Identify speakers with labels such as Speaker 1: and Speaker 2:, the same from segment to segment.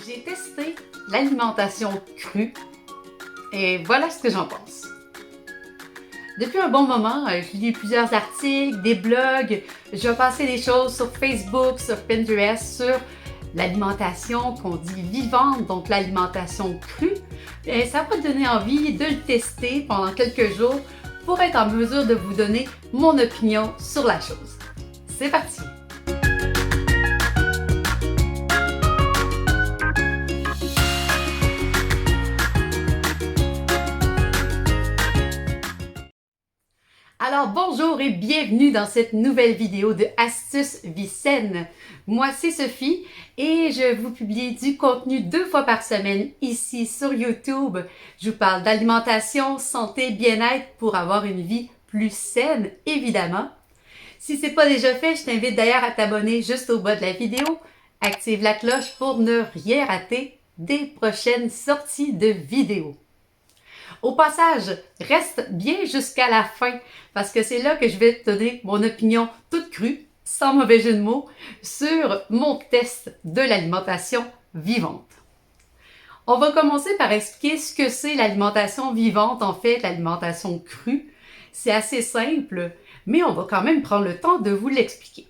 Speaker 1: J'ai testé l'alimentation crue et voilà ce que j'en pense. Depuis un bon moment, je lis plusieurs articles, des blogs, je vais passer des choses sur Facebook, sur Pinterest, sur l'alimentation qu'on dit vivante, donc l'alimentation crue. Et ça va donner envie de le tester pendant quelques jours pour être en mesure de vous donner mon opinion sur la chose. C'est parti! Alors bonjour et bienvenue dans cette nouvelle vidéo de Astuces Vie Saine. Moi c'est Sophie et je vous publie du contenu 2 fois par semaine ici sur YouTube. Je vous parle d'alimentation, santé, bien-être pour avoir une vie plus saine évidemment. Si ce n'est pas déjà fait, je t'invite d'ailleurs à t'abonner juste au bas de la vidéo. Active la cloche pour ne rien rater des prochaines sorties de vidéos. Au passage, reste bien jusqu'à la fin parce que c'est là que je vais te donner mon opinion toute crue, sans mauvais jeu de mots, sur mon test de l'alimentation vivante. On va commencer par expliquer ce que c'est l'alimentation vivante, en fait, l'alimentation crue. C'est assez simple, mais on va quand même prendre le temps de vous l'expliquer.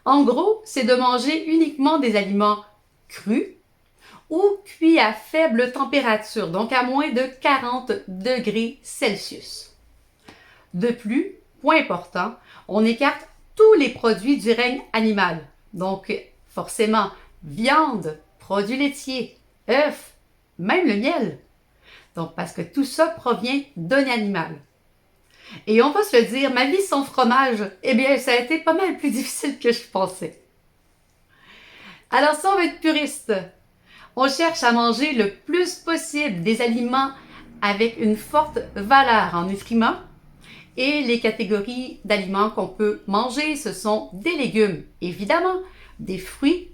Speaker 1: En gros, c'est de manger uniquement des aliments crus, ou cuit à faible température, donc à moins de 40 degrés Celsius. De plus, point important, on écarte tous les produits du règne animal, donc forcément viande, produits laitiers, œufs, même le miel. Donc parce que tout ça provient d'un animal. Et on va se le dire, ma vie sans fromage, eh bien ça a été pas mal plus difficile que je pensais. Alors si on veut être puriste, on cherche à manger le plus possible des aliments avec une forte valeur en nutriments. Et les catégories d'aliments qu'on peut manger, ce sont des légumes, évidemment, des fruits.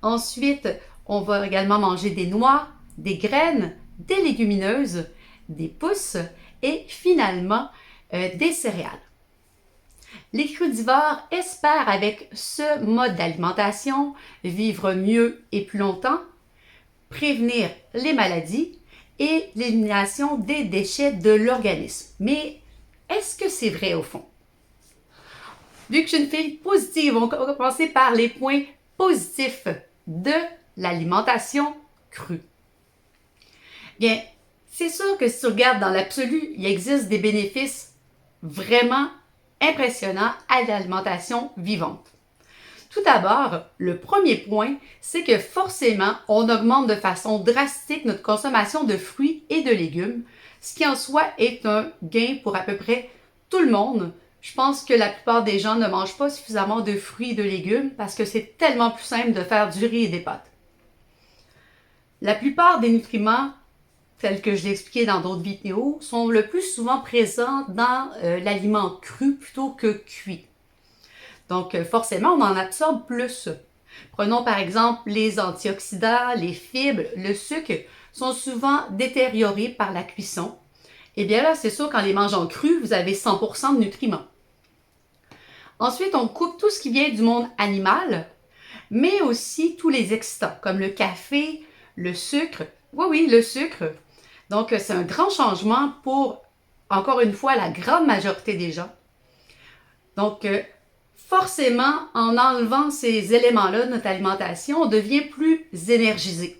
Speaker 1: Ensuite, on va également manger des noix, des graines, des légumineuses, des pousses et finalement des céréales. Les crudivores espèrent avec ce mode d'alimentation vivre mieux et plus longtemps, prévenir les maladies et l'élimination des déchets de l'organisme. Mais est-ce que c'est vrai au fond? Vu que je suis une fille positive, on va commencer par les points positifs de l'alimentation crue. Bien, c'est sûr que si tu regardes dans l'absolu, il existe des bénéfices vraiment impressionnants à l'alimentation vivante. Tout d'abord, le premier point, c'est que forcément, on augmente de façon drastique notre consommation de fruits et de légumes, ce qui en soi est un gain pour à peu près tout le monde. Je pense que la plupart des gens ne mangent pas suffisamment de fruits et de légumes parce que c'est tellement plus simple de faire du riz et des pâtes. La plupart des nutriments, tels que je l'ai expliqué dans d'autres vidéos, sont le plus souvent présents dans l'aliment cru plutôt que cuit. Donc, forcément, on en absorbe plus. Prenons par exemple les antioxydants, les fibres, le sucre sont souvent détériorés par la cuisson. Et bien là, c'est sûr qu'en les mangeant crus, vous avez 100% de nutriments. Ensuite, on coupe tout ce qui vient du monde animal, mais aussi tous les excitants, comme le café, le sucre. Oui, le sucre. Donc, c'est un grand changement pour, encore une fois, la grande majorité des gens. Donc, forcément, en enlevant ces éléments-là de notre alimentation, on devient plus énergisé.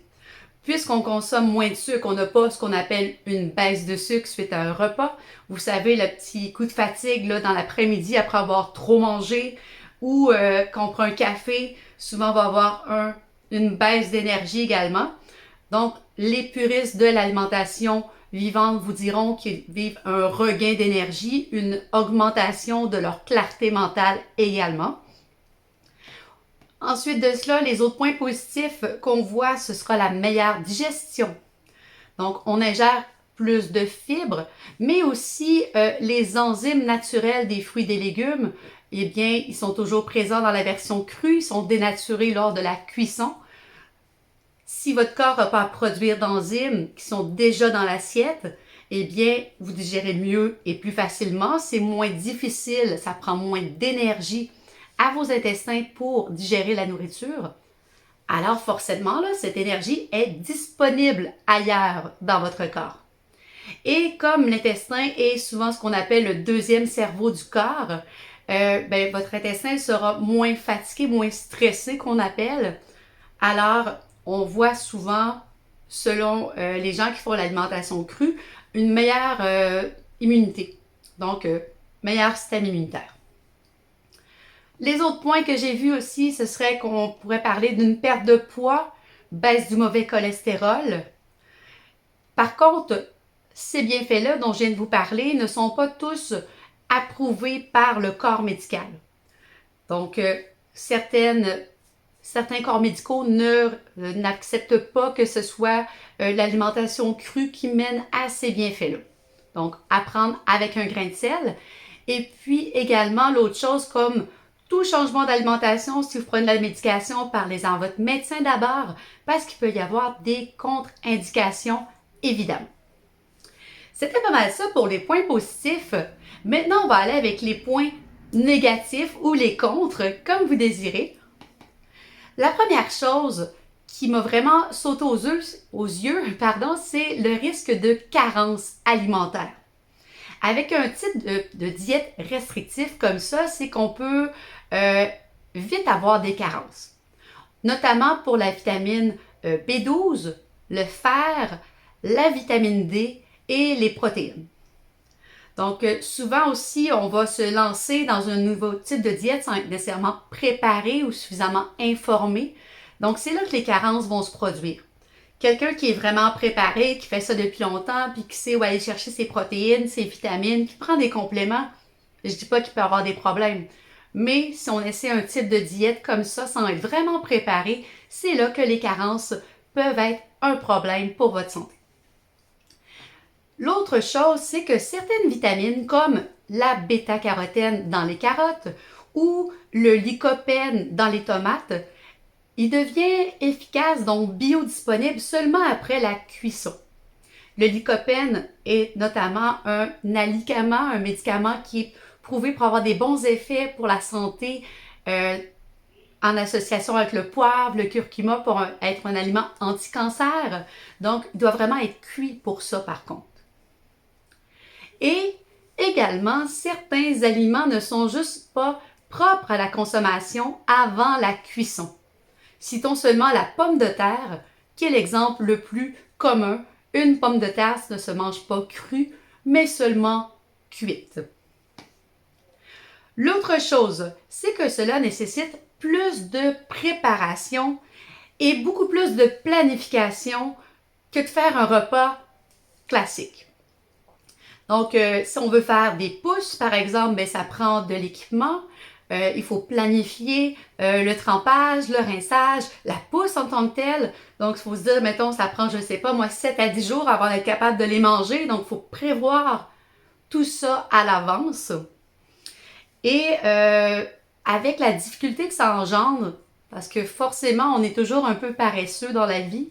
Speaker 1: Puisqu'on consomme moins de sucre, on n'a pas ce qu'on appelle une baisse de sucre suite à un repas. Vous savez, le petit coup de fatigue là, dans l'après-midi après avoir trop mangé ou quand on prend un café, souvent on va avoir une baisse d'énergie également. Donc, les puristes de l'alimentation vivante vous diront qu'ils vivent un regain d'énergie, une augmentation de leur clarté mentale également. Ensuite de cela, les autres points positifs qu'on voit, ce sera la meilleure digestion. Donc, on ingère plus de fibres, mais aussi les enzymes naturelles des fruits et des légumes, eh bien, ils sont toujours présents dans la version crue, ils sont dénaturés lors de la cuisson. Si votre corps n'a pas à produire d'enzymes qui sont déjà dans l'assiette, eh bien, vous digérez mieux et plus facilement. C'est moins difficile, ça prend moins d'énergie à vos intestins pour digérer la nourriture. Alors forcément, là, cette énergie est disponible ailleurs dans votre corps. Et comme l'intestin est souvent ce qu'on appelle le deuxième cerveau du corps, votre intestin sera moins fatigué, moins stressé qu'on appelle. Alors, on voit souvent, selon les gens qui font l'alimentation crue, une meilleure immunité. Donc, meilleur système immunitaire. Les autres points que j'ai vus aussi, ce serait qu'on pourrait parler d'une perte de poids, baisse du mauvais cholestérol. Par contre, ces bienfaits-là dont je viens de vous parler ne sont pas tous approuvés par le corps médical. Donc, certains corps médicaux n'acceptent pas que ce soit l'alimentation crue qui mène à ces bienfaits-là. Donc, à prendre avec un grain de sel. Et puis également, l'autre chose, comme tout changement d'alimentation, si vous prenez de la médication, parlez-en à votre médecin d'abord, parce qu'il peut y avoir des contre-indications, évidemment. C'était pas mal ça pour les points positifs. Maintenant, on va aller avec les points négatifs ou les contre, comme vous désirez. La première chose qui m'a vraiment sauté aux yeux, c'est le risque de carence alimentaire. Avec un type de diète restrictive comme ça, c'est qu'on peut vite avoir des carences, notamment pour la vitamine B12, le fer, la vitamine D et les protéines. Donc, souvent aussi, on va se lancer dans un nouveau type de diète sans être nécessairement préparé ou suffisamment informé. Donc, c'est là que les carences vont se produire. Quelqu'un qui est vraiment préparé, qui fait ça depuis longtemps, puis qui sait où aller chercher ses protéines, ses vitamines, qui prend des compléments, je dis pas qu'il peut avoir des problèmes. Mais si on essaie un type de diète comme ça, sans être vraiment préparé, c'est là que les carences peuvent être un problème pour votre santé. L'autre chose, c'est que certaines vitamines, comme la bêta-carotène dans les carottes ou le lycopène dans les tomates, il devient efficace, donc biodisponible, seulement après la cuisson. Le lycopène est notamment un alicament, un médicament qui est prouvé pour avoir des bons effets pour la santé en association avec le poivre, le curcuma pour être un aliment anti-cancer. Donc, il doit vraiment être cuit pour ça par contre. Et également, certains aliments ne sont juste pas propres à la consommation avant la cuisson. Citons seulement la pomme de terre, qui est l'exemple le plus commun. Une pomme de terre ne se mange pas crue, mais seulement cuite. L'autre chose, c'est que cela nécessite plus de préparation et beaucoup plus de planification que de faire un repas classique. Donc, si on veut faire des pousses, par exemple, ça prend de l'équipement. Il faut planifier le trempage, le rinçage, la pousse en tant que telle. Donc, il faut se dire, mettons, ça prend, je ne sais pas, moi, 7 à 10 jours avant d'être capable de les manger. Donc, il faut prévoir tout ça à l'avance. Et avec la difficulté que ça engendre, parce que forcément, on est toujours un peu paresseux dans la vie,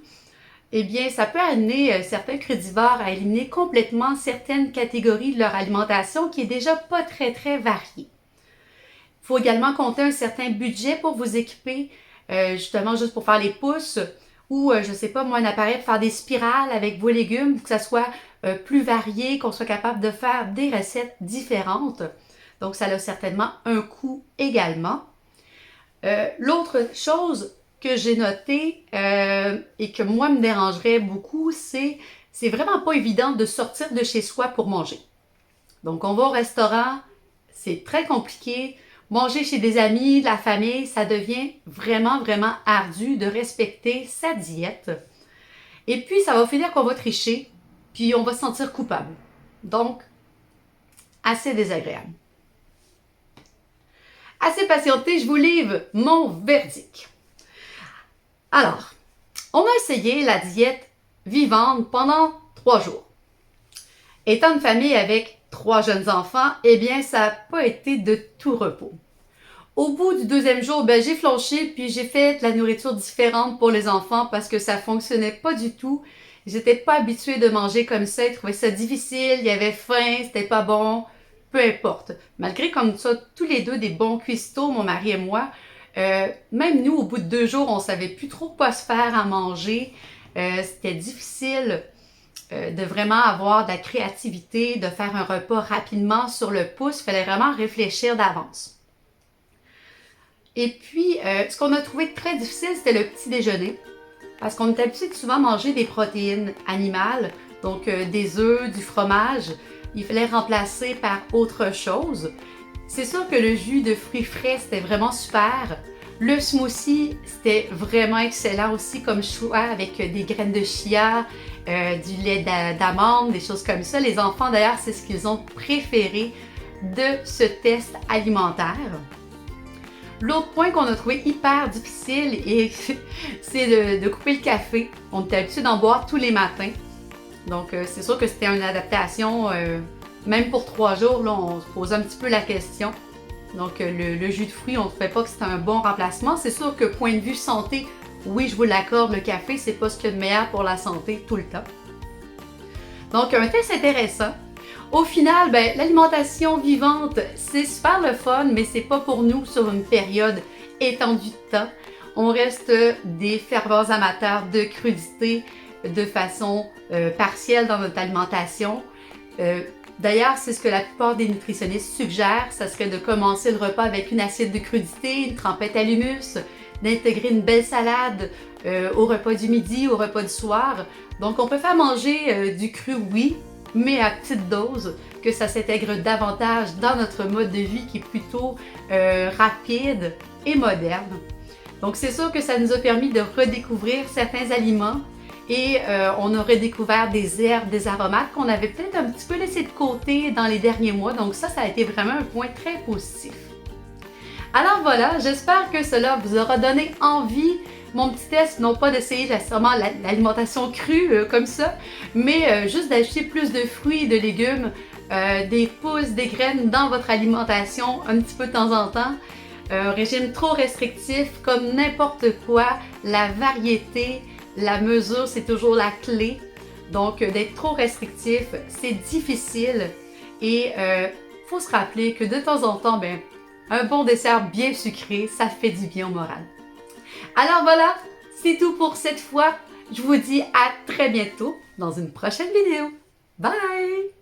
Speaker 1: eh bien, ça peut amener certains crudivores à éliminer complètement certaines catégories de leur alimentation qui est déjà pas très, très variée. Il faut également compter un certain budget pour vous équiper, justement juste pour faire les pousses ou, je ne sais pas, moi, un appareil pour faire des spirales avec vos légumes pour que ça soit plus varié, qu'on soit capable de faire des recettes différentes. Donc, ça a certainement un coût également. L'autre chose que j'ai noté et que moi me dérangerait beaucoup, c'est vraiment pas évident de sortir de chez soi pour manger. Donc, on va au restaurant, c'est très compliqué. Manger chez des amis, de la famille, ça devient vraiment, vraiment ardu de respecter sa diète. Et puis, ça va finir qu'on va tricher, puis on va se sentir coupable. Donc, assez désagréable. Assez patienté, je vous livre mon verdict. Alors, on a essayé la diète vivante pendant 3 jours. Étant une famille avec 3 jeunes enfants, eh bien, ça n'a pas été de tout repos. Au bout du 2e jour, j'ai flanché puis j'ai fait de la nourriture différente pour les enfants parce que ça fonctionnait pas du tout. Ils n'étaient pas habitués de manger comme ça, ils trouvaient ça difficile, il y avait faim, c'était pas bon, peu importe. Malgré comme ça, tous les deux des bons cuistots, mon mari et moi, Même nous, au bout de 2 jours, on savait plus trop quoi se faire à manger. C'était difficile de vraiment avoir de la créativité, de faire un repas rapidement sur le pouce. Il fallait vraiment réfléchir d'avance. Et puis, ce qu'on a trouvé très difficile, c'était le petit déjeuner. Parce qu'on est habitué de souvent manger des protéines animales, donc des œufs, du fromage. Il fallait remplacer par autre chose. C'est sûr que le jus de fruits frais, c'était vraiment super. Le smoothie, c'était vraiment excellent aussi comme choix avec des graines de chia, du lait d'amande, des choses comme ça. Les enfants, d'ailleurs, c'est ce qu'ils ont préféré de ce test alimentaire. L'autre point qu'on a trouvé hyper difficile, c'est de couper le café. On était habitué d'en boire tous les matins. Donc, c'est sûr que c'était une adaptation, même pour 3 jours, là, on se posait un petit peu la question. Donc, le jus de fruits, on ne trouvait pas que c'était un bon remplacement. C'est sûr que point de vue santé, oui, je vous l'accorde, le café, c'est pas ce qu'il y a de meilleur pour la santé tout le temps. Donc, un test intéressant. Au final, l'alimentation vivante, c'est super le fun, mais c'est pas pour nous sur une période étendue de temps. On reste des fervents amateurs de crudité de façon partielle dans notre alimentation. D'ailleurs, c'est ce que la plupart des nutritionnistes suggèrent, ça serait de commencer le repas avec une assiette de crudité, une trempette à l'humus, d'intégrer une belle salade au repas du midi, au repas du soir. Donc, on peut faire manger du cru, oui, mais à petite dose, que ça s'intègre davantage dans notre mode de vie qui est plutôt rapide et moderne. Donc c'est sûr que ça nous a permis de redécouvrir certains aliments et on a redécouvert des herbes, des aromates qu'on avait peut-être un petit peu laissé de côté dans les derniers mois. Donc ça a été vraiment un point très positif. Alors voilà, j'espère que cela vous aura donné envie. Mon petit test, non pas d'essayer nécessairement l'alimentation crue comme ça, mais juste d'acheter plus de fruits et de légumes, des pousses, des graines dans votre alimentation un petit peu de temps en temps. Un régime trop restrictif, comme n'importe quoi, la variété, la mesure, c'est toujours la clé. Donc, d'être trop restrictif, c'est difficile et faut se rappeler que de temps en temps, un bon dessert bien sucré, ça fait du bien au moral. Alors voilà, c'est tout pour cette fois. Je vous dis à très bientôt dans une prochaine vidéo. Bye!